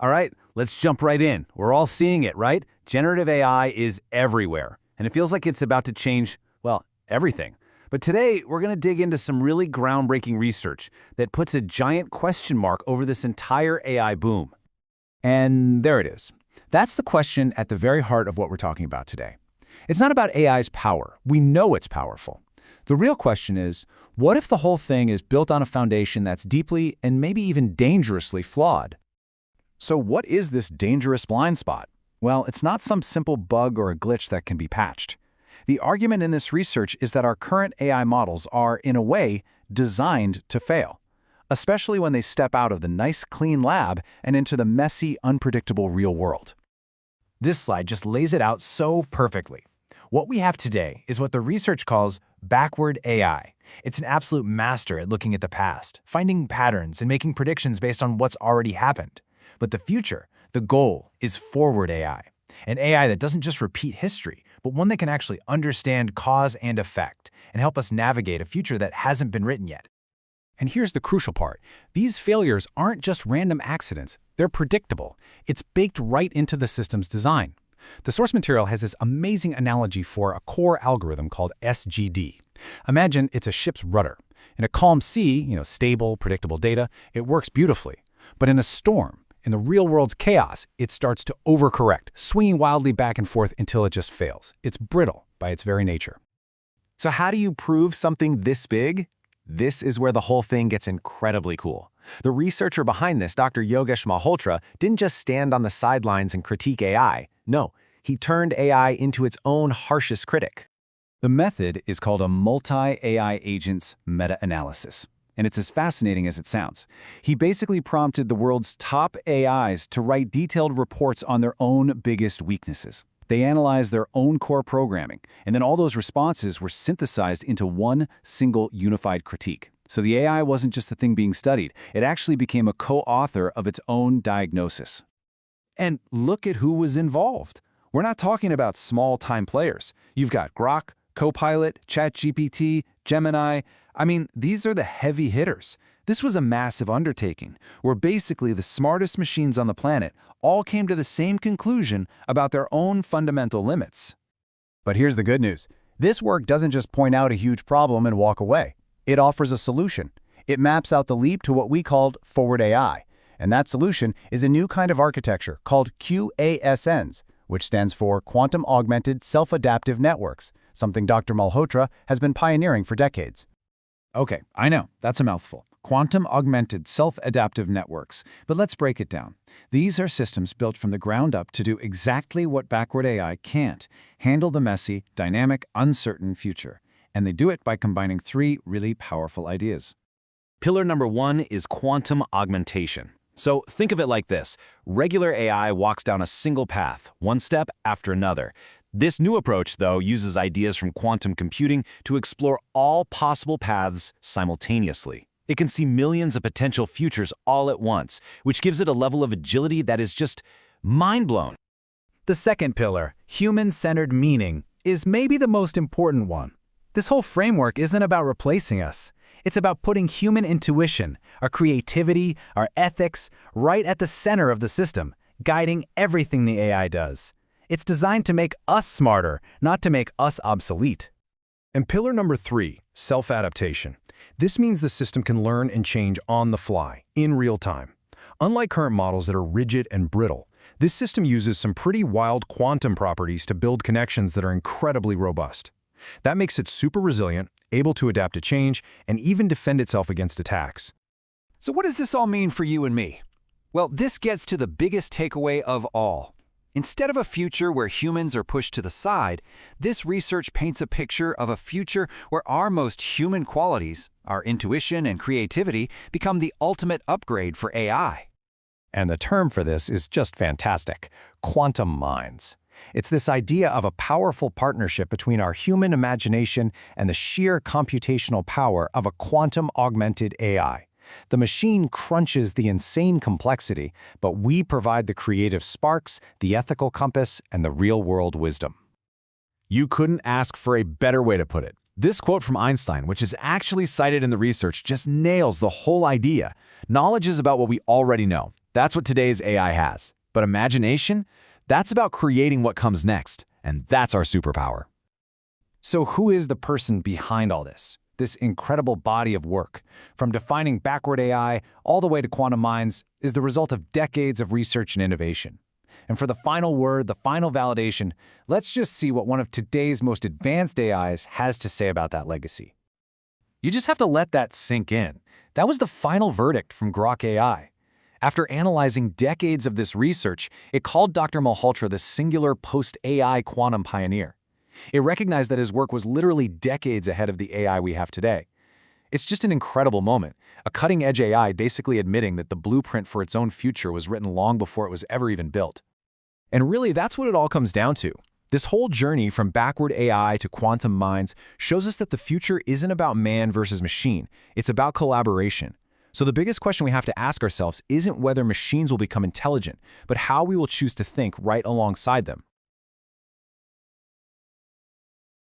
All right, let's jump right in. We're all seeing it, right? Generative AI is everywhere, and it feels like it's about to change, well, everything. But today, we're going to dig into some really groundbreaking research that puts a giant question mark over this entire AI boom. And there it is. That's the question at the very heart of what we're talking about today. It's not about AI's power. We know it's powerful. The real question is, what if the whole thing is built on a foundation that's deeply and maybe even dangerously flawed? So what is this dangerous blind spot? Well, it's not some simple bug or a glitch that can be patched. The argument in this research is that our current AI models are, in a way, designed to fail, especially when they step out of the nice, clean lab and into the messy, unpredictable real world. This slide just lays it out so perfectly. What we have today is what the research calls backward AI. It's an absolute master at looking at the past, finding patterns and making predictions based on what's already happened. But the future, the goal, is forward AI. An AI that doesn't just repeat history, but one that can actually understand cause and effect and help us navigate a future that hasn't been written yet. And here's the crucial part. These failures aren't just random accidents. They're predictable. It's baked right into the system's design. The source material has this amazing analogy for a core algorithm called SGD. Imagine it's a ship's rudder. In a calm sea, stable, predictable data, it works beautifully. But in a storm, in the real world's chaos, it starts to overcorrect, swinging wildly back and forth until it just fails. It's brittle by its very nature. So how do you prove something this big? This is where the whole thing gets incredibly cool. The researcher behind this, Dr. Yogesh Malhotra, didn't just stand on the sidelines and critique AI. No, he turned AI into its own harshest critic. The method is called a multi-AI agents meta-analysis, and it's as fascinating as it sounds. He basically prompted the world's top AIs to write detailed reports on their own biggest weaknesses. They analyzed their own core programming, and then all those responses were synthesized into one single unified critique. So the AI wasn't just the thing being studied, it actually became a co-author of its own diagnosis. And look at who was involved. We're not talking about small-time players. You've got Grok, Copilot, ChatGPT, Gemini. These are the heavy hitters. This was a massive undertaking, where basically the smartest machines on the planet all came to the same conclusion about their own fundamental limits. But here's the good news. This work doesn't just point out a huge problem and walk away. It offers a solution. It maps out the leap to what we called forward AI. And that solution is a new kind of architecture called QASNs, which stands for Quantum Augmented Self-Adaptive Networks, something Dr. Malhotra has been pioneering for decades. Okay, I know, that's a mouthful. Quantum Augmented Self-Adaptive Networks. But let's break it down. These are systems built from the ground up to do exactly what backward AI can't: handle the messy, dynamic, uncertain future. And they do it by combining three really powerful ideas. Pillar number one is quantum augmentation. So think of it like this. Regular AI walks down a single path, one step after another. This new approach, though, uses ideas from quantum computing to explore all possible paths simultaneously. It can see millions of potential futures all at once, which gives it a level of agility that is just mind-blown. The second pillar, human-centered meaning, is maybe the most important one. This whole framework isn't about replacing us. It's about putting human intuition, our creativity, our ethics, right at the center of the system, guiding everything the AI does. It's designed to make us smarter, not to make us obsolete. And pillar number three, self-adaptation. This means the system can learn and change on the fly, in real time. Unlike current models that are rigid and brittle, this system uses some pretty wild quantum properties to build connections that are incredibly robust. That makes it super resilient, able to adapt to change, and even defend itself against attacks. So what does this all mean for you and me? Well, this gets to the biggest takeaway of all. Instead of a future where humans are pushed to the side, this research paints a picture of a future where our most human qualities, our intuition and creativity, become the ultimate upgrade for AI. And the term for this is just fantastic: quantum minds. It's this idea of a powerful partnership between our human imagination and the sheer computational power of a quantum-augmented AI. The machine crunches the insane complexity, but we provide the creative sparks, the ethical compass, and the real-world wisdom. You couldn't ask for a better way to put it. This quote from Einstein, which is actually cited in the research, just nails the whole idea. Knowledge is about what we already know. That's what today's AI has. But imagination? That's about creating what comes next. And that's our superpower. So who is the person behind all this incredible body of work? From defining backward AI all the way to quantum minds is the result of decades of research and innovation. And for the final word, the final validation, let's just see what one of today's most advanced AIs has to say about that legacy. You just have to let that sink in. That was the final verdict from Grok AI. After analyzing decades of this research, it called Dr. Malhotra the singular post-AI quantum pioneer. It recognized that his work was literally decades ahead of the AI we have today. It's just an incredible moment, a cutting-edge AI basically admitting that the blueprint for its own future was written long before it was ever even built. And really, that's what it all comes down to. This whole journey from backward AI to quantum minds shows us that the future isn't about man versus machine. It's about collaboration. So the biggest question we have to ask ourselves isn't whether machines will become intelligent, but how we will choose to think right alongside them.